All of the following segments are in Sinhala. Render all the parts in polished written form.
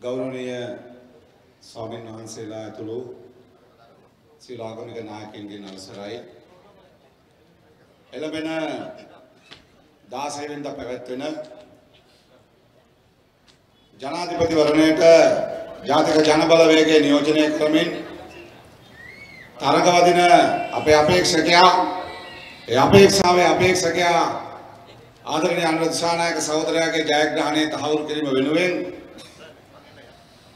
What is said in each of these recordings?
ගෞරවනීය ස්වාමීන් වහන්සේලා ඇතුළු ශ්‍රී ආගමික නායකයින්ගේ අවසරයි එළඹෙන 16 වෙනිදා පැවැත්වෙන ජනාධිපතිවරණයට ජාතික ජනබලවේගය නියෝජනය කරමින් තරඟවදින අපේ අපේක්ෂකයා ඒ අපේක්ෂාවේ අපේක්ෂකයා ආදරණීය අනුර දිසානායක සහෝදරයාගේ ජයග්‍රහණය තහවුරු කිරීම වෙනුවෙන්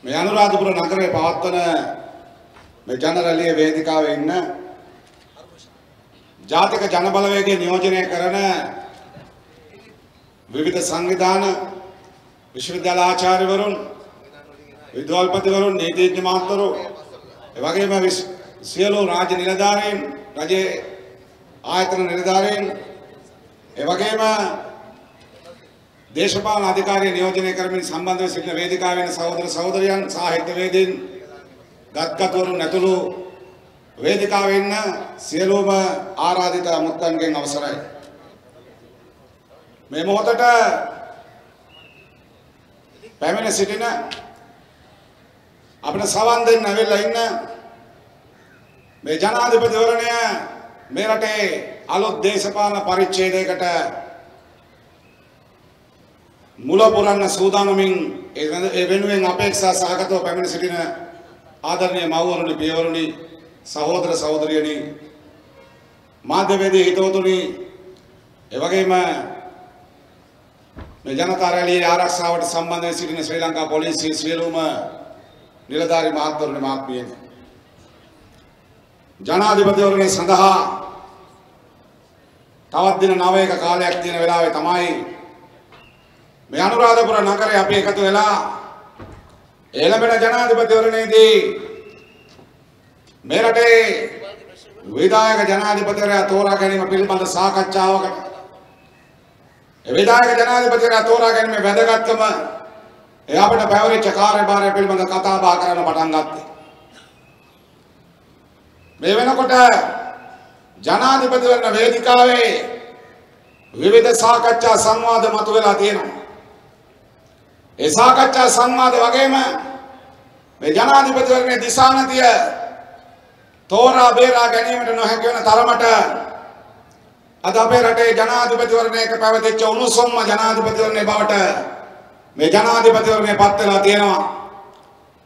මේ අනුරාධපුර නගරයේ පවත්වන මේ ජනරැලියේ වේදිකාවේ ඉන්න ජාතික ජනබලවේගය නියෝජනය කරන විවිධ සංවිධාන විශ්වවිද්‍යාල ආචාර්යවරුන් විද්‍යාල්පතිවරුන් නීතිඥ මහත්වරු එවැගේම සියලු රාජ්‍ය නිලධාරීන් රජයේ ආයතන නිලධාරීන් එවැගේම දේශපාලන අධිකාරිය නියෝජනය කරමින් සම්බන්ධව සිටින වේදිකාවේ වෙන සහෝදර සහෝදරියන් සාහිත්‍යවේදීන් ගත්කත්වරුන් ඇතුළු වේදිකාවේ ඉන්න සියලුම ආරාධිත මුත්තන්ගෙන් අවසරයි මේ මොහොතට පැමිණ සිටින අපිට සවන් දෙන්න ඇවිල්ලා ඉන්න මේ ජනාධිපතිවරණය මේ රටේ අලුත් දේශපාලන පරිච්ඡේදයකට මුල පුරන්න සූදානමින් ඒ වෙනුවෙන් අපේක්ෂා සහගතව පැමිණ සිටින ආදරණීය මව්වරුනි පියවරුනි සහෝදර සහෝදරියනි මාධ්‍යවේදී හිතවතුනි එවැගේම මේ ජනතා රැළියේ ආරක්ෂාවට සම්බන්ධ වී සිටින ශ්‍රී ලංකා පොලිසිය සියලුම නිලධාරී මහත්වරුනි මහත්මියනි ජනාධිපතිවරණය සඳහා තවත් දින 9ක කාලයක් තියෙන වෙලාවේ තමයි මේ අනුරාධපුර නගරේ අපි එකතු වෙලා එළඹෙන ජනාධිපතිවරණයේදී මේ රටේ විධායක ජනාධිපතිවරයා තෝරා ගැනීම පිළිබඳ සාකච්ඡාවකට ඒ විධායක ජනාධිපතිවරයා තෝරා ගැනීමේ වැදගත්කම ඒ අපිට පැවරිච්ච කාර්යභාරය පිළිබඳ කතා බහ කරන්න පටන් ගත්තා. මේ වෙනකොට ජනාධිපතිවරණ වේදිකාවේ විවිධ සාකච්ඡා සංවාද මතුවලා තියෙනවා. ඒ සාකච්ඡා සංවාද වගේම මේ ජනාධිපතිවරණයේ දිශානතිය තෝරා බේරා ගැනීමට නොහැකි වෙන තරමට අද අපේ රටේ ජනාධිපතිවරණයක පැවතිච්ච උණුසුම්ම ජනාධිපතිවරණයේ බවට මේ ජනාධිපතිවරණය පත් වෙලා තියෙනවා.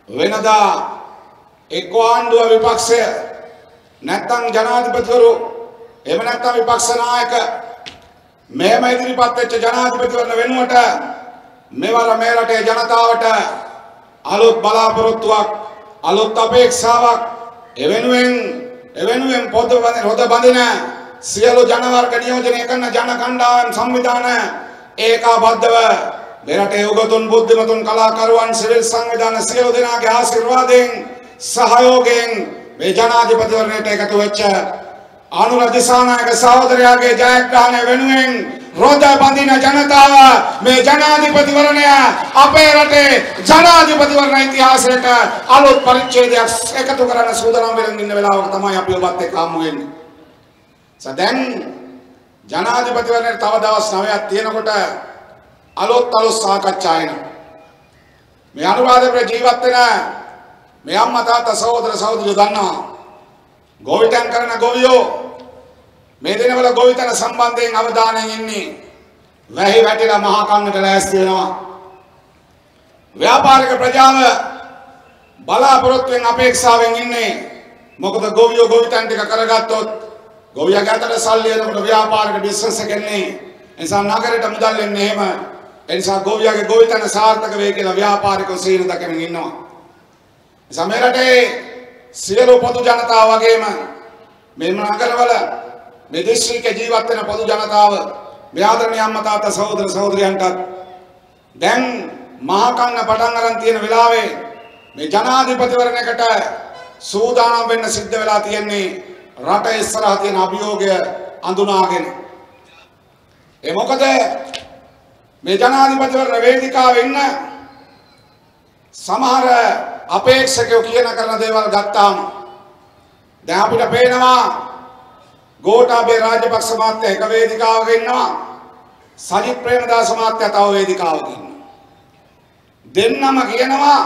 වෙනදා එක්ක ආණ්ඩුව විපක්ෂය නැත්නම් ජනාධිපතිවරු එහෙම නැත්නම් විපක්ෂ නායක මෙහෙම ඉදිරිපත් වෙච්ච ජනාධිපතිවරණ වෙනුවට මෙවර මේ රටේ ජනතාවට අලුත් බලාපොරොත්තුවක් අලුත් අපේක්ෂාවක් එවෙනුවෙන් පොද බඳින සියලු ජනවර්ග නියෝජනය කරන ජන කණ්ඩායම් සංවිධාන ඒකාබද්ධව මේ රටේ උගතුන් බුද්ධිමතුන් කලාකරුවන් සිවිල් සංවිධාන සියලු දෙනාගේ ආශිර්වාදයෙන් සහයෝගයෙන් මේ ජනාධිපතිවරණයට එකතු වෙච්ච අනුර දිසානායක සහෝදරයාගේ ජයග්‍රහණය වෙනුවෙන් රොද බඳින ජනතාව මේ ජනාධිපතිවරණය අපේ රටේ ජනාධිපතිවරණ ඉතිහාසයට අලුත් පරිච්ඡේදයක් එකතු කරන්න සූදානම් වෙමින් ඉන්න වෙලාවක තමයි අපි ඔබත් එක්ක හමු වෙන්නේ. දැන් ජනාධිපතිවරණයට තව දවස් 9ක් තියෙනකොට අලුත් සාකච්ඡා එනවා. මේ අනුරාධපුර ජීවත් වෙන මේ අම්මා තාත්තා සහෝදර සහෝදරියෝ දන්නවා ගොවිතැන් කරන ගොවියෝ මේ දිනවල ගොවිතැන සම්බන්ධයෙන් අවධානයෙන් ඉන්නේ වැහි වැටිලා මහා කන්නට ලෑස්ති වෙනවා. ව්‍යාපාරික ප්‍රජාව බලාපොරොත්තුෙන් අපේක්ෂාවෙන් ඉන්නේ මොකද ගොවියෝ ගොවිතැන් ටික කරගත්තොත් ගොවියාගේ අතට සල්ලි එනකොට ව්‍යාපාරික බිස්නස් එක එන්නේ. ඒ නිසා නගරයට මුදල් එන්නේ එහෙම. ඒ නිසා ගොවියාගේ ගොවිතැන සාර්ථක වෙයි කියලා ව්‍යාපාරිකව සීන දකින්න ඉන්නවා. මේ රටේ සියලු පොදු ජනතාව වගේම මේ නගරවල මේ දිස්ත්‍රික්කේ ජීවත් වෙන පොදු ජනතාව මේ ආදරණීය අම්මා තාත්තා සහෝදර සහෝදරියන්ට දැන් මහා කන්න පටන් අරන් තියෙන වෙලාවේ මේ ජනාධිපතිවරණයකට සූදානම් වෙන්න සිද්ධ වෙලා තියෙන්නේ රට ඉස්සරහා තියෙන අභියෝගය අඳුනාගෙන. ඒ මොකද මේ ජනාධිපතිවරණ වේදිකාවේ ඉන්න සමහර අපේක්ෂකයෝ කියන කරන දේවල් ගත්තාම දැන් අපිට පේනවා ගෝඨාභය රාජපක්ෂ මහත්තයා එක වේදිකාවක ඉන්නවා සජිත් ප්‍රේමදාස මහත්තයා තව වේදිකාවක ඉන්නවා දෙන්නම කියනවා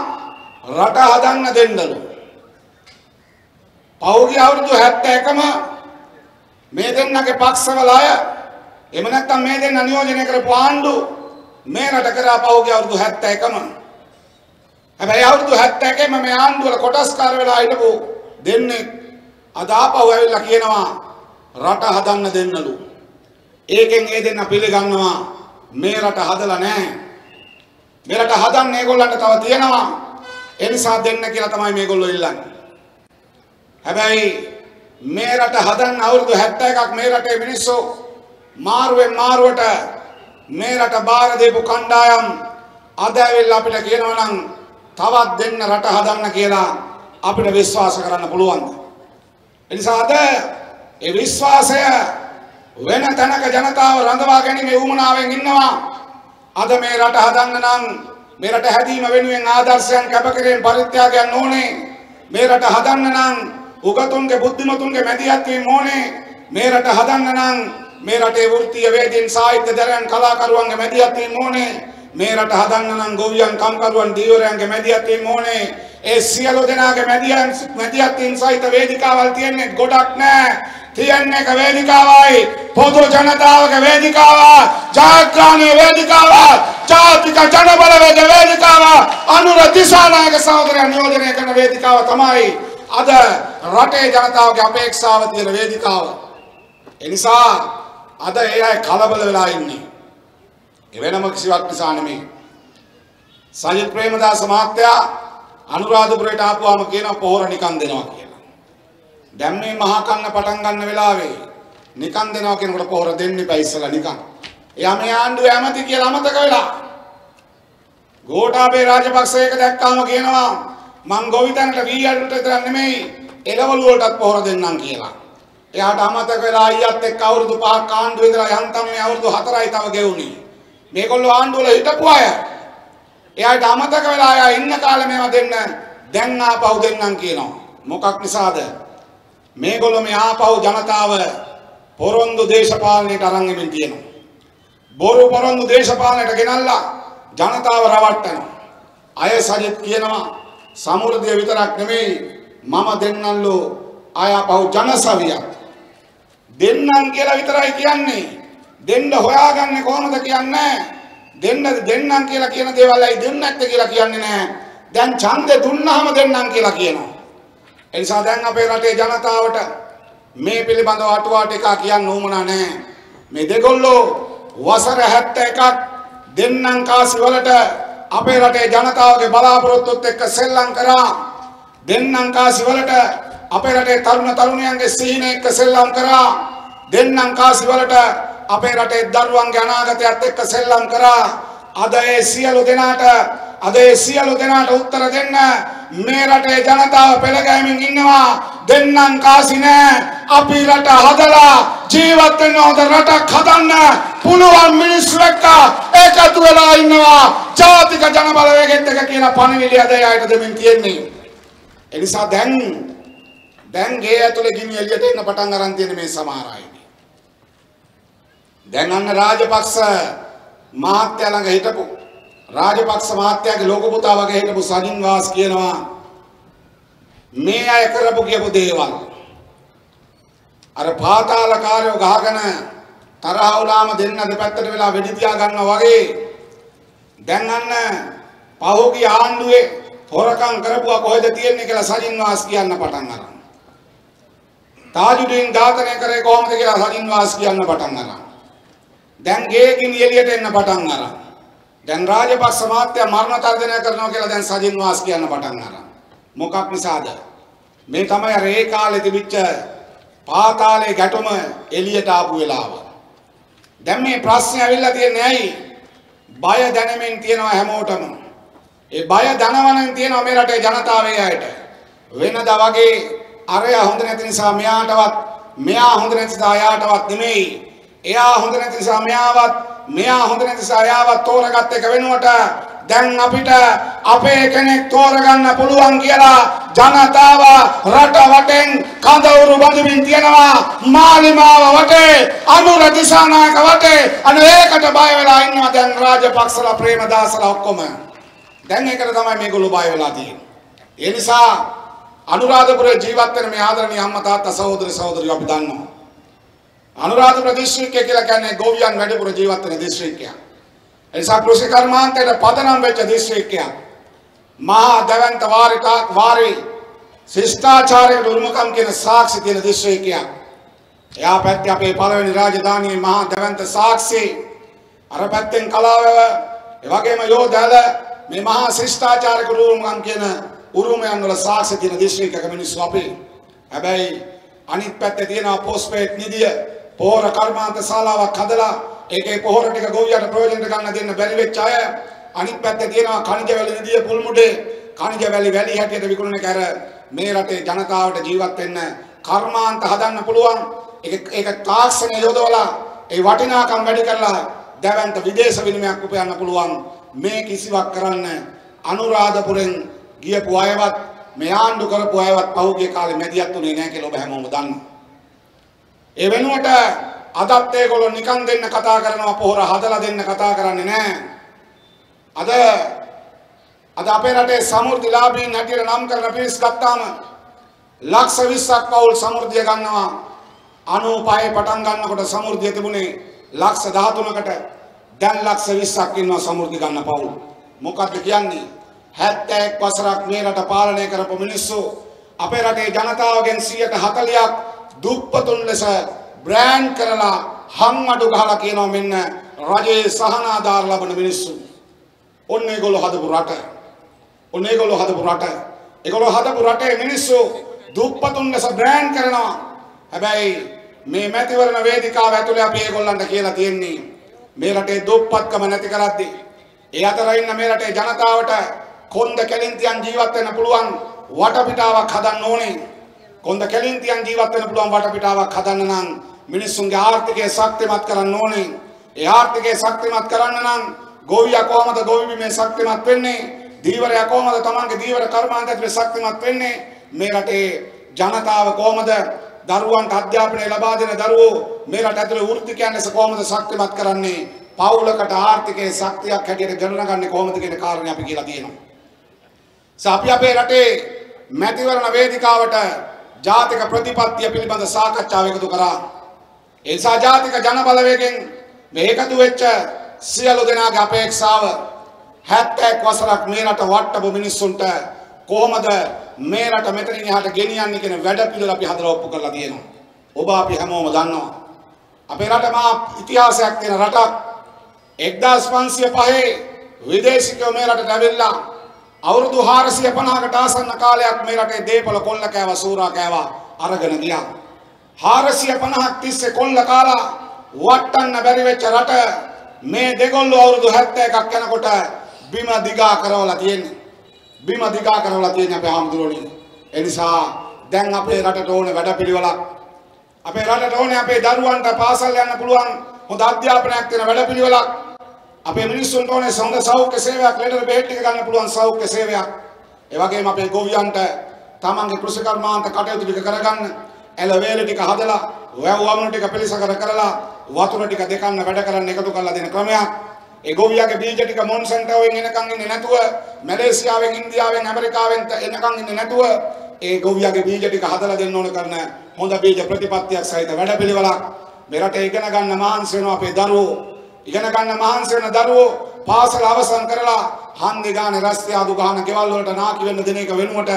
රට හදන්න දෙන්නලු. පෞද්ගලික අවුරුදු 71ම මේ දෙන්නගේ පක්ෂවල අය එහෙම නැත්නම් මේ දෙන්න නියෝජනය කරපු ආණ්ඩු මේ රට කරා පෞද්ගලික අවුරුදු 71ම. හැබැයි අවුරුදු 71ම මේ ආණ්ඩුව වල කොටස්කාර වෙලා හිටපු දෙන්නේ අද ආපහු ඇවිල්ලා කියනවා රට හදන්න දෙන්නලු. ඒකෙන් ඒ දෙන්න පිළිගන්නවා මේ රට හදලා නැහැ. මේ රට හදන්න ඒගොල්ලන්ට තව තියෙනවා. ඒ නිසා දෙන්න කියලා තමයි මේගොල්ලෝ ඉල්ලන්නේ. හැබැයි මේ රට හදන්න අවුරුදු 71ක් මේ රටේ මිනිස්සු මාරුවෙන් මාරුවට මේ රට බාර දීපු කණ්ඩායම් අද ඇවිල්ලා අපිට කියනවා නම් තවත් දෙන්න රට හදන්න කියලා අපිට විශ්වාස කරන්න පුළුවන්ද? ඒ නිසා අද ඒ විශ්වාසය වෙන තැනක ජනතාව රඳවා ගැනීමේ උවමනාවෙන් ඉන්නවා. අද මේ රට හදන්න නම් මේ රට හැදීම වෙනුවෙන් ආදර්ශයන් කැපකිරීම පරිත්‍යාගයන් ඕනේ. මේ රට හදන්න නම් උගතුන්ගේ බුද්ධිමතුන්ගේ මැදිහත් වීම ඕනේ. මේ රට හදන්න නම් මේ රටේ වෘත්තීය වේදීන් සාහිත්‍ය දරයන් කලාකරුවන්ගේ මැදිහත් වීම ඕනේ. මේ රට හදන්න නම් ගොවියන් කම්කරුවන් දීවරයන්ගේ මැදිහත් වීම ඕනේ. ඒ සියලු දෙනාගේ මැදිහත් වීම සහිත වේදිකාවල් තියෙන්නේ ගොඩක් නැහැ. තියන්නේ එක වේදිකාවයි පොදු ජනතාවගේ වේදිකාව, ජයග්‍රහණයේ වේදිකාව, ජාතික ජනබලවේග වේදිකාව, අනුර දිසානායක සහෝදරයන් නියෝජනය කරන වේදිකාව තමයි අද රටේ ජනතාවගේ අපේක්ෂාව තියෙන වේදිකාව. ඒ නිසා අද ඒ අය කලබල වෙලා ඉන්නේ. ඒ වෙනම කිසිවක් නිසා නෙමෙයි. සජිත් ප්‍රේමදාස මහත්තයා අනුරාධපුරයට ආපුවාම කියනවා පොහොර නිකන් දෙනවා කියලා. දැන් මේ මහා කන්න පටන් ගන්න වෙලාවේ නිකන් දෙනවා කියනකොට පොහොර දෙන්න එපා ඉස්සලා නිකන්. එයා මේ ආණ්ඩුවේ ඇමති කියලා අමතක වෙලා. ගෝඨාභය රාජපක්ෂ එක දැක්කාම කියනවා මං ගොවිතැනට වීයන්ට විතර නෙමෙයි එළවලු වලටත් පොහොර දෙන්නම් කියලා. එයාට අමතක වෙලා අයියත් එක්ක අවුරුදු 5ක් ආණ්ඩුවේ ඉඳලා යන්තම් මේ අවුරුදු 4යි තව ගෙවුනේ. මේගොල්ලෝ ආණ්ඩුව වල හිටපු අය. එයාට අමතක වෙලා එයා ඉන්න කාලේ මේවා දෙන්න දැන් ආපහු දෙන්නම් කියනවා. මොකක් නිසාද? මේගොල්ලෝ මේ ආපහු ජනතාව පොරොන්දු දේශපාලනයට අරන් එමින් තියෙනවා. බොරු පොරොන්දු දේශපාලනයට ගෙනල්ලා ජනතාව රවට්ටනවා. අය සජිත් කියනවා සමෘද්ධිය විතරක් නෙමෙයි මම දෙන්නන්ලු ආපහු ජනසවියක් දෙන්නම් කියලා විතරයි කියන්නේ. දෙන්න හොයාගන්නේ කොහොමද කියන්නේ? දෙන්නම් කියලා කියන දේවල් අයි දෙන්නේ නැත්තේ කියලා කියන්නේ නැහැ. දැන් ඡන්දේ දුන්නාම දෙන්නම් කියලා කියනවා. ඒ නිසා දැන් අපේ රටේ ජනතාවට මේ පිළිබඳව අටුවා ටික කියන්න උවමනා නැහැ. මේ දෙගොල්ලෝ වසර 71ක් දෙන්නම් කාසි වලට අපේ රටේ ජනතාවගේ බලාපොරොත්තුත් එක්ක සෙල්ලම් කරා. දෙන්නම් කාසි වලට අපේ රටේ තරුණ තරුණියන්ගේ සිහින එක්ක සෙල්ලම් කරා. දෙන්නම් කාසි වලට අපේ රටේ දරුවන්ගේ අනාගතයත් එක්ක සෙල්ලම් කරා. අද ඒ සියලු දෙනාට උත්තර දෙන්න මේ රටේ ජනතාව පෙළගැහෙමින් ඉන්නවා. දෙන්නම් කාසි නෑ. අපි රට හදලා ජීවත් වෙන්න හොඳ රටක් හදන්න පුළුවන් මිනිස්සු එක්ක එකතු වෙලා ඉන්නවා. ජාතික ජනබලවේගෙත් එක කියන පණිවිඩය අද එයාට දෙමින් තියෙන්නේ. ඒ නිසා දැන් ගේ ඇතුලේ ගිනි එළියට එන්න පටන් අරන් තියෙන මේ සමහර අය. දැන් අන්න රාජපක්ෂ මහත්තයා ළඟ හිටපු රාජපක්ෂ මහත්තයාගේ ලෝක පුතා වගේ හිටපු සජින් වාස් කියනවා මේ අය කරපු කියපු දේවල් අර පාතාලකාරයෝ ගහගෙන තරහ වුණාම දෙන්න දෙපැත්තට වෙලා වෙඩි තියා ගන්නවා වගේ දැන් අන්න පහෝගිය ආණ්ඩුවේ හොරකම් කරපුවා කොහෙද තියෙන්නේ කියලා සජින් වාස් කියන්න පටන් අරන්. තාජුදීන් ඝාතනය කරේ කොහොමද කියලා සජින් වාස් කියන්න පටන් අරන්. දැන් ගේකින් එළියට එන්න පටන් අරන්. දැන් රාජපක්ෂ මහත්තයා මරණ තර්ජනය කරනවා කියලා දැන් සජින් වාස් කියන්න පටන් අරන්. මොකක් නිසාද? මේ තමයි අර ඒ කාලේ තිබිච්ච පාතාලේ ගැටුම එළියට ආපු වෙලාව. දැන් මේ ප්‍රශ්නේ ඇවිල්ලා තියෙන්නේ ඇයි? බය දැනෙමින් තියෙනවා හැමෝටම. ඒ බය දනවනෙන් තියෙනවා මේ රටේ ජනතාවේ අයට. වෙනදා වගේ අරයා හොඳ නැති නිසා මෙයාටවත්, මෙයා හොඳ නැති නිසා එයාටවත් නෙමෙයි. එයා හොඳ නැති නිසා මෙයාවත්, මෙයා හොඳ නැති නිසා එයාවත් තෝරගත්ත එක වෙනුවට දැන් අපිට අපේ කෙනෙක් තෝරගන්න පුළුවන් කියලා ජනතාව රට වටෙන් කඳවුරු බඳමින් තියෙනවා. මාලිමාව වටේ, අනුර දිසානායක වටේ අනේකට බය වෙලා ඉන්නවා දැන් රාජපක්ෂලා ප්‍රේමදාසලා ඔක්කොම. දැන් ඒකට තමයි මේගොල්ලෝ බය වෙලා තියෙන්නේ. ඒ නිසා අනුරාධපුරයේ ජීවත් වෙන මේ ආදරණීය අම්මා තාත්තා සහෝදර සහෝදරියෝ අපි දන්නවා. අනුරාධපුර දිස්ත්‍රික්කය කියලා කියන්නේ ගෝවියන් වැඩිපුර ජීවත් වෙන දිස්ත්‍රික්කයක්. ඒ නිසා කෘෂි කර්මාන්තයට පදනම් වෙච්ච දිස්ත්‍රික්කයක්. මහා දැවැන්ත වාරි ශිෂ්ටාචාරයට උරුමකම් කියන සාක්ෂි තියෙන දිස්ත්‍රික්කයක්. එයා පැත්තේ අපේ පළවෙනි රාජධානියේ මහා දැවැන්ත සාක්ෂි, අර පැත්තෙන් කලාවැව, ඒ වගේම යෝධැල මේ මහා ශිෂ්ටාචාරක උරුමකම් කියන උරුමයන් වල සාක්ෂි තියෙන දිස්ත්‍රික්කයක මිනිස්සු අපි. හැබැයි අනිත් පැත්තේ තියෙනවා පොස්පේට් නිදිය, පොහොර කර්මාන්ත ශාලාවක් හදලා ඒකේ පොහොර ටික ගොවියට ප්‍රයෝජනට ගන්න දෙන්න බැරි වෙච්ච අය. අනිත් පැත්තේ තියෙනවා කණිජ වැලි නිදිය පුල්මුඩේ කණිජ වැලි හැටියට විකුණන කර මේ රටේ ජනතාවට ජීවත් වෙන්න කර්මාන්ත හදන්න පුළුවන්. ඒක තාක්ෂණය යොදවලා ඒ වටිනාකම් වැඩි කරලා දැවැන්ත විදේශ විනිමයක් උපයන්න පුළුවන්. මේ කිසිවක් කරන්න අනුරාධපුරෙන් ගියපු අයවත් මේ ආණ්ඩු කරපු අයවත් පහුගිය කාලේ මැදිහත් උනේ නැහැ කියලා ඔබ හැමෝම දන්නවා. ඒ වෙනුවට අදත් ඒගොල්ලෝ නිකන් දෙන්න කතා කරනවා, පොහොර හදලා දෙන්න කතා කරන්නේ නැහැ. අද අපේ රටේ සමෘද්ධිලාභීන් හැටියට නම් කරන පිරිස් ගත්තාම ලක්ෂ 20ක් පවුල් සමෘද්ධිය ගන්නවා. 95 පටන් ගන්නකොට සමෘද්ධිය තිබුණේ ලක්ෂ 13කට. දැන් ලක්ෂ 20ක් ඉන්නවා සමෘද්ධි ගන්න පවුල්. මොකක්ද කියන්නේ? 71 වසරක් මේ රට පාලනය කරපු මිනිස්සු අපේ රටේ ජනතාවගෙන් 40%ක් දුප්පතුන් ලෙස බ්‍රෑන්ඩ් කරලා හම්මඩු ගහලා කියනවා මෙන්න රජයේ සහනාධාර ලබන මිනිස්සු. ඔන්න ඒගොල්ලෝ හදපු රට. ඒගොල්ලෝ හදපු රටේ මිනිස්සු දුප්පතුන් ලෙස බ්‍රෑන්ඩ් කරනවා. හැබැයි මේ මැතිවරණ වේදිකාව ඇතුලේ අපි ඒගොල්ලන්ට කියලා තියෙන්නේ මේ රටේ දුප්පත්කම නැති කරද්දී ඒ අතර ඉන්න මේ රටේ ජනතාවට කොන්ද කෙලින්තියන් ජීවත් වෙන්න පුළුවන් වටපිටාවක් හදන්න ඕනේ. කොන්ද කෙලින්තියන් ජීවත් වෙන්න පුළුවන් වටපිටාවක් හදන්න නම් මිනිස්සුන්ගේ ආර්ථිකය ශක්තිමත් කරන්න ඕනේ. ඒ ආර්ථිකය ශක්තිමත් කරන්න නම් ගෝවියා කොහමද ගෝවිබිමේ ශක්තිමත් වෙන්නේ? දීවරයා කොහමද තමන්ගේ දීවර කර්මාන්තයේ ශක්තිමත් වෙන්නේ? මේ රටේ ජනතාව කොහමද දරුවන්ට අධ්‍යාපනය ලබා දෙන දරුවෝ මේ රට ඇතුලේ වෘත්තිකයන් ලෙස කොහමද ශක්තිමත් කරන්නේ? පවුලකට ආර්ථිකයේ ශක්තියක් හැටියට ගණනගන්නේ කොහොමද කියන කාරණේ අපි කියලා තියෙනවා. අපි අපේ රටේ මැතිවරණ වේදිකාවට ජාතික ප්‍රතිපත්තිය පිළිබඳ සාකච්ඡාව එකතු කරා. ඒ නිසා ජාතික ජන බලවේගයෙන් මේ එකතු වෙච්ච සියලු දෙනාගේ අපේක්ෂාව 71 වසරක් මේ රට වට්ටපු මිනිස්සුන්ට කොහොමද මේ රට මෙතනින් එහාට ගෙනියන්නේ කියන වැඩ පිළිවෙල අපි හදලා ඔප්පු කරලා තියෙනවා. ඔබ අපි හැමෝම දන්නවා. අපේ රට මහා ඉතිහාසයක් තියෙන රටක්. 1505 විදේශිකයෝ මේ රටට ඇවිල්ලා අවුරුදු 450කට ආසන්න කාලයක් මේ රටේ දේපල කොල්ල කෑවා, සූරා කෑවා, අරගෙන ගියා. 450ක් තිස්සේ කොල්ල කාලා වටන්න බැරි වෙච්ච රට මේ දෙගොල්ලෝ අවුරුදු 71ක් යනකොට බිම දිගා කරවලා තියෙන්නේ. අපේ ආම්දුරෝනි. ඒ නිසා දැන් අපේ රටට ඕනේ වැඩපිළිවෙලක්. අපේ රටට ඕනේ අපේ දරුවන්ට පාසල් යන්න පුළුවන් හොඳ අධ්‍යාපනයක් දෙන වැඩපිළිවෙලක්. අපේ මිනිස්සුන්ට ඕනේ හොඳ සෞඛ්‍ය සේවයක්, ලෙඩ බෙහෙත් ටික ගන්න පුළුවන් සෞඛ්‍ය සේවයක්. ඒ වගේම අපේ ගොවියන්ට තමන්ගේ කෘෂි කර්මාන්ත කටයුතු ටික කරගන්න, එළ වේල ටික හදලා, වැව් වමන ටික පිළිසකර කරලා, වතුර ටික දෙකන්න වැඩ කරන්න එකතු කරලා දෙන ක්‍රමයක්. ඒ ගොවියාගේ බීජ ටික මොන්සන්ටෝවෙන් එනකන් ඉන්නේ නැතුව, මැලේසියාවෙන්, ඉන්දියාවෙන්, ඇමරිකාවෙන් එනකන් ඉන්නේ නැතුව ඒ ගොවියාගේ බීජ ටික හදලා දෙන්න ඕන කරන හොඳ බීජ ප්‍රතිපත්තියක් සහිත වැඩපිළිවෙලක්. මේ රටේ ඉගෙන ගන්න මහන්සි වෙනවා අපේ දරුවෝ. ඉගෙන ගන්න මහන්සි වෙන දරුවෝ පාසල අවසන් කරලා හන්දි ගානේ රස්තිය ආදු ගහන ගෙවල් වලට නාකි වෙන්න දෙන එක වෙනුවට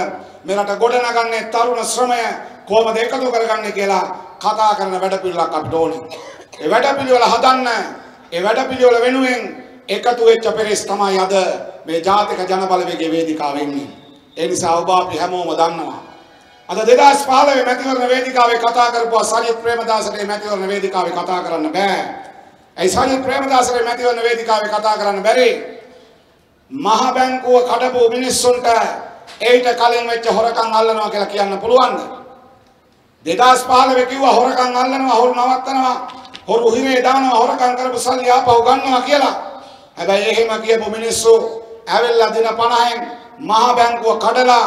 මේ රට ගොඩනගන්නේ තරුණ ශ්‍රමය කොහොමද එකතු කරගන්නේ කියලා කතා කරන වැඩපිළිවෙලක් අපිට ඕනේ. ඒ වැඩපිළිවෙල හදන්න, ඒ වැඩපිළිවෙල වෙනුවෙන් එකතු වෙච්ච පෙරස් තමයි අද මේ ජාතික ජන බලවේගයේ වේදිකාවේ ඉන්නේ. ඒ නිසා ඔබ අපි හැමෝම දන්නවා. අද 2015 මැතිවරණ වේදිකාවේ කතා කරපුවා සජිත් ප්‍රේමදාසගේ මැතිවරණ වේදිකාවේ කතා කරන්න බෑ. ඒ සජිත් ප්‍රේමදාසගේ මැතිවරණ වේදිකාවේ කතා කරන්න බැරි. මහ බැංකුව කඩපු මිනිස්සුන්ට ඒිට කලින් වෙච්ච හොරකම් අල්ලනවා කියලා කියන්න පුළුවන්ද? 2015 කිව්වා හොරකම් අල්ලනවා, හොරු නවත්තනවා, හොරු හිරේ දානවා, හොරකම් කරපු සල්ලි ආපහු ගන්නවා කියලා. හැබැයි එහෙම කියපු මිනිස්සු ඇවිල්ලා දින 50න් මහ බැංකුව කඩලා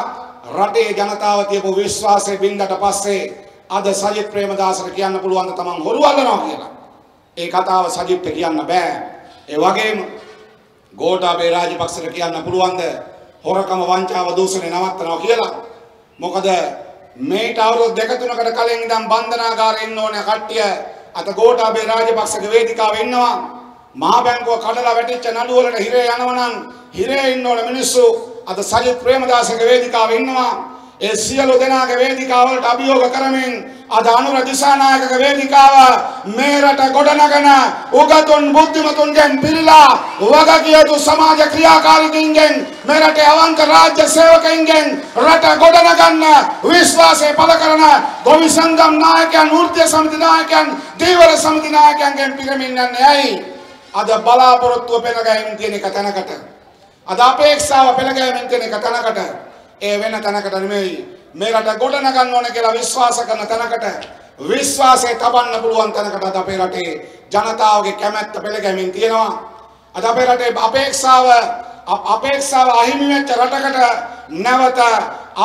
රටේ ජනතාව තියපු විශ්වාසය බින්දට පස්සේ අද සජිත් ප්‍රේමදාසට කියන්න පුළුවන් තමන් හොරු අල්ලනවා කියලා. ඒ කතාව සජිත්ට කියන්න බෑ. ඒ වගේම ගෝඨාභය රාජපක්ෂට කියන්න පුළුවන්ද හොරකම වංචාව දූෂණය නවත්තනවා කියලා? මොකද මේට අවුරුදු දෙක තුනකට කලින් ඉඳන් බන්ධනාගාරේ ඉන්න ඕනේ කට්ටිය අත ගෝඨාභය රාජපක්ෂගේ වේදිකාවේ ඉන්නවා. මහා බැංකුව කඩලා වැටිච්ච නඩු වලට හිරේ යනවා නම් හිරේ ඉන්න ඕන මිනිස්සු අද සජිත් ප්‍රේමදාසගේ වේදිකාවේ ඉන්නවා. ඒ සියලු දෙනාගේ වේදිකාවලට අභියෝග කරමින් අද අනුර දිසානායකගේ වේදිකාව මේ රට ගොඩනගන උගතුන් බුද්ධිමතුන්ගෙන් පිළිලා වගකිය යුතු සමාජ ක්‍රියාකාරීන්ගෙන් මේ රටේ අවංක රාජ්‍ය සේවකයින්ගෙන් රට ගොඩනගන්න විශ්වාසය පළ කරන ගොවි සංගම් නායකයන්, වෘත්තීය සමිති නායකයන්, දීවර සමිති නායකයන්ගෙන් පිරමින් යන්නේ ඇයි? අද බලාපොරොත්තුව පෙළගැහිමින් තියෙන එක තැනකට, අද අපේක්ෂාව පෙළගැහිමින් තියෙන එක තැනකට, ඒ වෙන තැනකට නෙමෙයි මේ රට ගොඩනගන්න ඕන කියලා විශ්වාස කරන තැනකට, විශ්වාසය තබන්න පුළුවන් තැනකට අද අපේ රටේ ජනතාවගේ කැමැත්ත පෙළගැහිමින් තියෙනවා. අද අපේ රටේ අපේක්ෂාව අහිමි වෙච්ච රටකට නැවත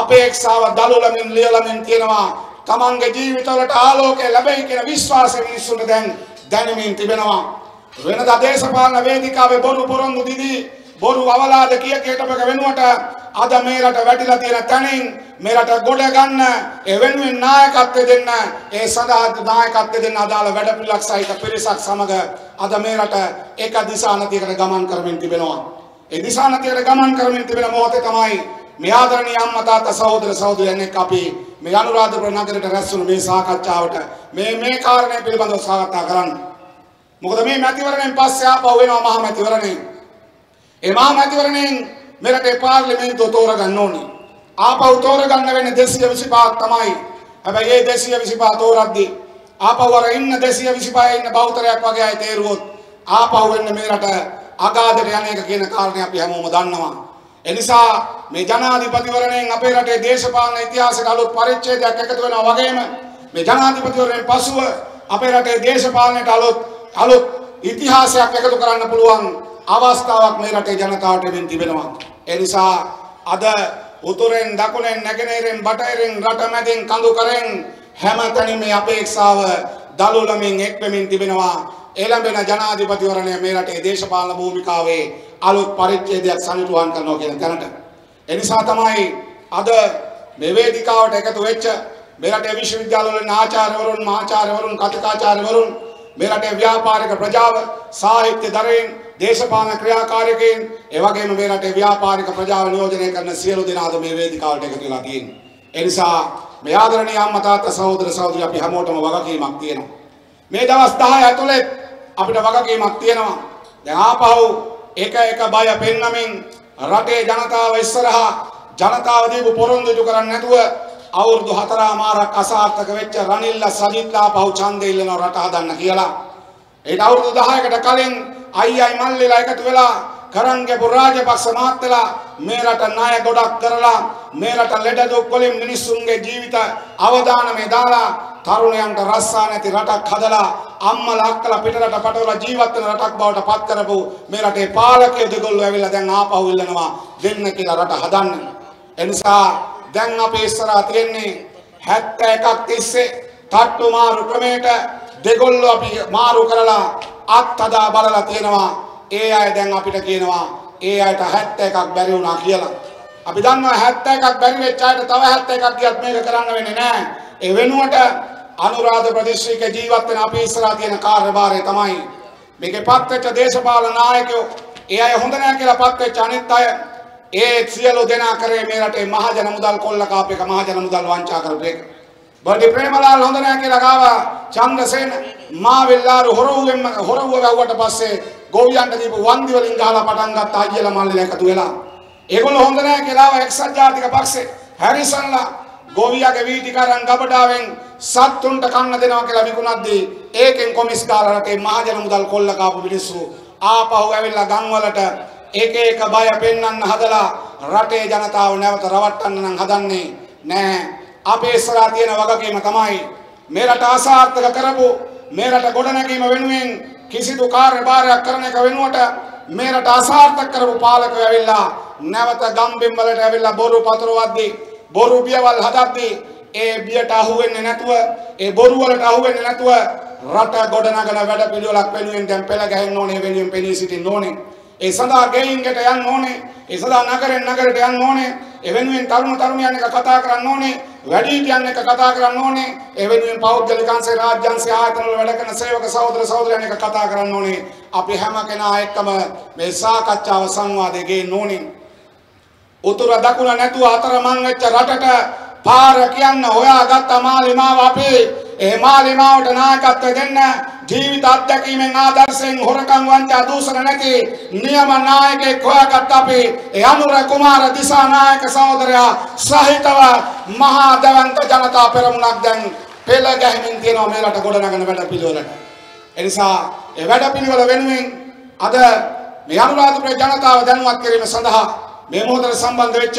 අපේක්ෂාව දලුලමින් ලියලමින් තියෙනවා. තමන්ගේ ජීවිතවලට ආලෝකය ලැබෙයි කියන විශ්වාසය මිනිස්සුන්ට දැන් දැනෙමින් තිබෙනවා. වෙනදා දේශපාලන වේදිකාවේ බොරු පොරොන්දු දිදී බොරු අවලාද කියකේටපක වෙනුවට අද මේ රට වැටිලා තියෙන තැනින් මේ රට ගොඩ ගන්න ඒ වෙනුවෙන් නායකත්වය දෙන්න, ඒ සඳහා නායකත්වය දෙන්න අදාළ වැඩපිළිවෙලක් සහිත පිරිසක් සමග අද මේ රට එක දිශානතියකට ගමන් කරමින් තිබෙනවා. ඒ දිශානතියකට ගමන් කරමින් තිබෙන මොහොතේ තමයි මේ ආදරණීය අම්මා තාත්තා සහෝදර සහෝදරියන් එක්ක අපි මේ අනුරාධපුර නගරයට රැස් වුණු මේ සාකච්ඡාවට මේ කාරණය පිළිබඳව සාකච්ඡා කරන්න. මොකද මේ මැතිවරණයෙන් පස්සේ ආපහු වෙනවා මහා මැතිවරණය. ඒ මහා මැතිවරණයෙන් මේ රටේ පාර්ලිමේන්තුව තෝරගන්න ඕනේ. ආපහු තෝරගන්න වෙන්නේ 225ක් තමයි. හැබැයි ඒ 225 තෝරද්දී ආපහු අර ඉන්න 225 ඉන්න බෞතරයක් වගේ අය තේරුවොත් ආපහු වෙන්නේ මේ රට අගාධයට යන එක කියන කාරණේ අපි හැමෝම දන්නවා. ඒ නිසා මේ ජනාධිපතිවරණයෙන් අපේ රටේ දේශපාලන ඉතිහාසයට අලුත් පරිච්ඡේදයක් එකතු වෙනවා වගේම මේ ජනාධිපතිවරණයෙන් පසුව අපේ රටේ දේශපාලනයට අලුත් ඉතිහාසයක් එකතු කරන්න පුළුවන් අවස්ථාවක් මේ රටේ ජනතාවට දෙමින් තිබෙනවා. ඒ නිසා අද උතුරෙන් දකුණෙන් නැගෙනහිරෙන් බටහිරින් රට මැදින් කඳු කරෙන් හැමතැනින් මේ අපේක්ෂාව දලුලමින් එක් වෙමින් තිබෙනවා. එළඹෙන ජනාධිපතිවරණය මේ රටේ දේශපාලන භූමිකාවේ අලුත් පරිච්ඡේදයක් සනිටුහන් කරනවා කියන තැනට. ඒ නිසා තමයි අද මේ වේදිකාවට එකතු වෙච්ච මේ රටේ විශ්වවිද්‍යාලවල ආචාර්යවරුන්, මහාචාර්යවරුන්, කතිකාචාර්යවරුන්, මේ රටේ ව්‍යාපාරික ප්‍රජාව, සාහිත්‍ය දරෙන්, දේශපාලන ක්‍රියාකාරකයන්, ඒ වගේම මේ රටේ ව්‍යාපාරික ප්‍රජාව නියෝජනය කරන සියලු දෙනාද මේ වේදිකාවට එකතු වෙලා තියෙනවා. ඒ නිසා මේ ආදරණීය අම්මා තාත්තා සහෝදර සහෝදරියෝ අපි හැමෝටම වගකීමක් තියෙනවා. මේ දවස් 10 ඇතුළේ අපිට වගකීමක් තියෙනවා. දැන් ආපහු එක බය පෙන්නමින් රටේ ජනතාව ඉස්සරහා ජනතාව දීපු පොරොන්දු ඉටු කරන්නේ නැතුව අවුරුදු 4මාරක් අසාර්ථක වෙච්ච රනිල්ලා සජිත්ලා පහු ඡන්දෙ ඉල්ලනවා රට හදන්න කියලා. ඒත් අවුරුදු 10කට කලින් අයියයි මල්ලිලා එකතු වෙලා කරංගපු රාජපක්ෂ මහත්තයලා මේ රට ණය ගොඩක් කරලා මේ රට ලෙඩ දුක් වලින් මිනිස්සුන්ගේ ජීවිත අවදානමේ දාලා තරුණයන්ට රස්සා නැති රටක් හදලා අම්මලා අක්කලා පිටරට පටවලා ජීවත් වෙන රටක් බවට පත් කරපු මේ රටේ පාලකයෝ දෙගොල්ලෝ ඇවිල්ලා දැන් ආපහු ඉල්ලනවා දෙන්න කියලා රට හදන්න. ඒ නිසා දැන් අපේ ඉස්සරහා තියෙන්නේ 71ක් තිස්සේ තට්ටු මාරු ක්‍රමයට දෙගොල්ලෝ අපි මාරු කරලා අත්හදා බලලා තියෙනවා. ඒ අය දැන් අපිට කියනවා ඒ අයට 71ක් බැරි වුණා කියලා. අපි දන්නවා 71ක් බැරි වෙච්ච අයට තව 71ක් ගියත් මේක කරන්න වෙන්නේ නැහැ. ඒ වෙනුවට අනුරාධපුර දිස්ත්‍රික්කේ ජීවත් වෙන අපි ඉස්සරහා තියෙන කාර්යභාරය තමයි මේකේ පත් වෙච්ච දේශපාලන නායකයෝ, ඒ අය හොඳ නැහැ කියලා පත් වෙච්ච අනිත් අය, ඒ සියලු දෙනා කරේ මේ රටේ මහජන මුදල් කොල්ල කාප එක, මහජන මුදල් වංචා කරපු එක. බඩි ප්‍රේමලාල් හොඳ නැහැ කියලා ගාවා චන්ද්‍රසේන මාවෙල්ලාරු හොරවුව වැව්වට පස්සේ ගෝවියන්ට දීපු වන්දි වලින් ගහලා පටන් ගත්ත අයියලා මල්ලිලා එකතු වෙලා. ඒගොල්ලෝ හොඳ නැහැ කියලා ආවා එක්සත් ජාතික පක්ෂේ. හැරිසන්ලා ගෝවියාගේ වීටිකාරන් ගබඩාවෙන් සත්තුන්ට කන්න දෙනවා කියලා විකුණද්දී ඒකෙන් කොමිස් ගාලා රටේ මහජන මුදල් කොල්ල කාපු මිනිස්සු ආපහු ඇවිල්ලා ගම්වලට එක බය පෙන්වන්න හදලා රටේ ජනතාව නැවත රවට්ටන්න නම් හදන්නේ නැහැ. අපේ ඉස්සරහා තියෙන වගකීම තමයි මේ රට අසාර්ථක කරපු මේ රට ගොඩනැගීම වෙනුවෙන් කිසිදු කාර්යභාරයක් කරන එක වෙනුවට මේ රට අසාර්ථක කරපු පාලකයෝ ඇවිල්ලා නැවත ගම්බිම් වලට ඇවිල්ලා බොරු පතරවද්දී බොරු බියවල් හදද්දී ඒ බියට අහු වෙන්නේ නැතුව, ඒ බොරු වලට අහු වෙන්නේ නැතුව රට ගොඩනගන වැඩ පිළිවෙලක් වෙනුවෙන් දැන් පෙළ ගැහෙන්න ඕනේ, වෙනුවෙන් පෙනී සිටින්න ඕනේ. ඒ සඳහා ගෙයින්කට යන්න ඕනේ. ඒ සඳහා නගරෙන් නගරයට යන්න ඕනේ. ඒ වෙනුවෙන් තරුණ තරුණියන් එක කතා කරන්න ඕනේ. වැඩිහිටියන් එක කතා කරන්න ඕනේ. ඒ වෙනුවෙන් පෞද්ගලික අංශේ රාජ්‍ය අංශේ ආයතන වල වැඩ කරන සේවක සහෝදර සහෝදරයන් එක කතා කරන්න ඕනේ. අපි හැම කෙනා එක්කම මේ සාකච්ඡාව සංවාදයේ ගේන්න ඕනේ. උතුර දකුණ නැතුව අතරමං වෙච්ච රටට පාර කියන්න හොයාගත්ත මාලිමාව අපි ඒ මාලිමාවට නායකත්වය දෙන්න ජීවිත අත්දැකීමෙන් ආදර්ශයෙන් හොරකම් වංචා දූෂණ නැති නියම නායකයෙක් හොයාගත්ත අපි ඒ අනුර කුමාර දිසානායක සහෝදරයා සහිතව මහා දවන්ත ජනතා පෙරමුණක් දැන් පෙළ ගැහිමින් තියෙනවා මේ රට ගොඩනගන වැඩපිළිවෙලට. ඒ නිසා ඒ වැඩපිළිවෙල වෙනුවෙන් අද මේ අනුරාධපුර ජනතාව දැනුවත් කිරීම සඳහා මේ මොහොතේ සම්බන්ධ වෙච්ච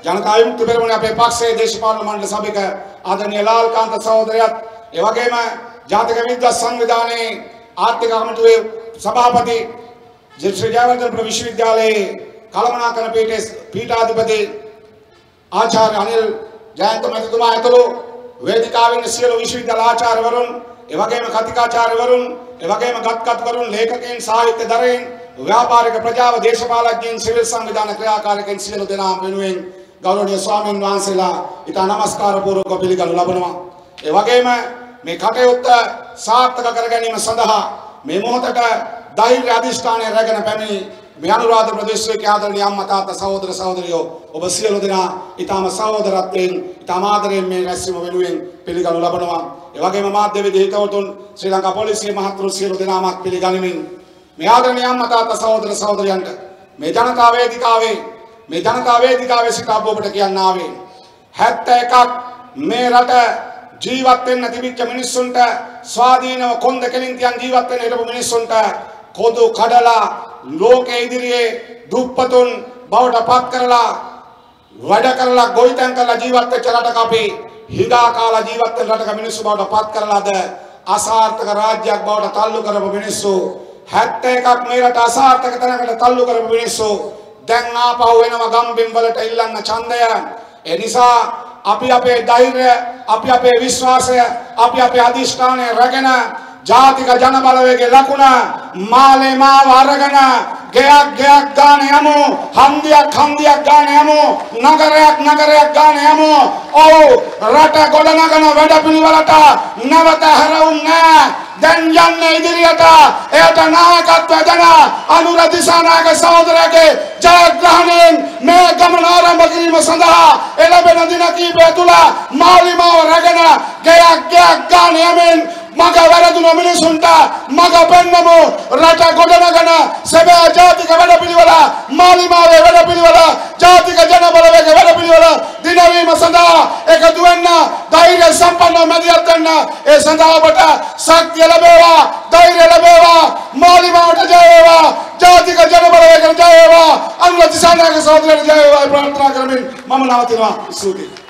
ජනතා විමුක්ති පෙරමුණේ අපේ පක්ෂයේ දේශපාලන මණ්ඩල සභික ආදරණීය ලාල්කාන්ත සහෝදරයාත් ඒ වගේම ජාතික විද්‍යා සංවිධානයේ ආර්ථික කමිටුවේ සභාපති ශ්‍රී ජයවර්ධනපුර විශ්වවිද්‍යාලයේ කළමනාකරණ පීඨයේ පීඨාධිපති ආචාර්ය අනිල් ජයන්ත මහතුමා ඇතුළු වේදිකාවේ ඉන්න සියලු විශ්වවිද්‍යාල ආචාර්යවරුන් ඒ වගේම කතිකාචාර්යවරුන් ඒ වගේම ගත්කත්වරුන් ලේඛකයන් සාහිත්‍යදරයන් ව්‍යාපාරික ප්‍රජාව දේශපාලඥයින් සිවිල් සංවිධාන ක්‍රියාකාරකයන් සියලු දෙනා වෙනුවෙන් ගෞරවනීය ස්වාමීන් වහන්සේලා ඉතා නමස්කාර පූර්වක පිළිගනු ලබනවා. ඒ වගේම මේ කටයුත්ත සාර්ථක කර ගැනීම සඳහා මේ මොහොතට ධෛර්ය අධිෂ්ඨානය රැගෙන පැමිණි මේ අනුරාධපුර ප්‍රදේශයේ ආදරණීය අම්මා තාත්තා සහෝදර සහෝදරියෝ ඔබ සියලු දෙනා ඊටම සහෝදරත්වයෙන් ඊටම ආදරයෙන් මේ රැස්වීම වෙනුවෙන් පිළිගනු ලබනවා. ඒ වගේම මාධ්‍ය විදේහිතවතුන් ශ්‍රී ලංකා පොලිසිය මහතුරු සියලු දෙනාමත් පිළිගනිමින් මේ ආදරණීය අම්මා තාත්තා සහෝදර සහෝදරයන්ට මේ ජනතා වේදිකාවේ සිට අප ඔබට කියන්න ආවේ 71ක් මේ රට ජීවත් වෙන්න තිබිච්ච මිනිස්සුන්ට ස්වාධීනව කොන්ද කෙලින් තියන් ජීවත් වෙන්න හිටපු මිනිස්සුන්ට කොදු කඩලා ලෝකෙ ඉදිරියේ දුප්පතුන් බවට පත් කරලා වැඩ කරලා ගොවිතැන් කරලා ජීවත් වෙච්ච රටක අපි හිඟා කාලා ජීවත් වෙන රටක මිනිස්සු බවට පත් කරලාද අසාර්ථක රාජ්‍යයක් බවට තල්ලු කරපු මිනිස්සු 71ක් මේ රට අසාර්ථක තැනකට තල්ලු කරපු මිනිස්සු දැන් ආපහු වෙනව ගම්බිම් වලට ඉල්ලන්න ඡන්දය. ඒ නිසා අපි අපේ ධෛර්යය, අපි අපේ විශ්වාසය, අපි අපේ අධිෂ්ඨානය රැගෙන ජාතික ජන බලවේගයේ ලකුණ මාලේමාව අරගෙන ගයක් ගාන යමු, හන්දියක් ගාන යමු, නගරයක් ගාන යමු. ඔව් රට ගොඩනගන වැඩපිළිවෙලට නැවත හැරෙන්නේ දැන් යන්නේ ඉදිරියට. එයට නායකත්වය දෙන අනුර දිසානායක සහෝදරයාගේ ජයග්‍රහණයෙන් මේ ගමන ආරම්භ කිරීම සඳහා එළඹෙන දින කිහිපය තුළ මාලිමාව රැගෙන ගයක් ගාන යමින් මග වැරදුන මිනිසුන්ට මග පෙන්නමු. රට ගොඩනගන සැබෑ ජාතික වැඩපිළිවෙල, මාලිමාවේ වැඩපිළිවෙල, ජාතික ජන බලවේගයේ වැඩපිළිවෙල දිනවීම සඳහා එකතු වෙන්න, ධෛර්ය සම්පන්නව මැදිහත් වෙන්න. ඒ සඳහා ඔබට ශක්තිය ලැබේවා, ධෛර්ය ලැබේවා, මාලිමාවට ජය වේවා, ජාතික ජන බලවේගයට ජය වේවා, අනුර දිසානායක සහෝදරයන්ට ජය වේවා ප්‍රාර්ථනා කරමින් මම නවතිනවා. ස්තුතියි.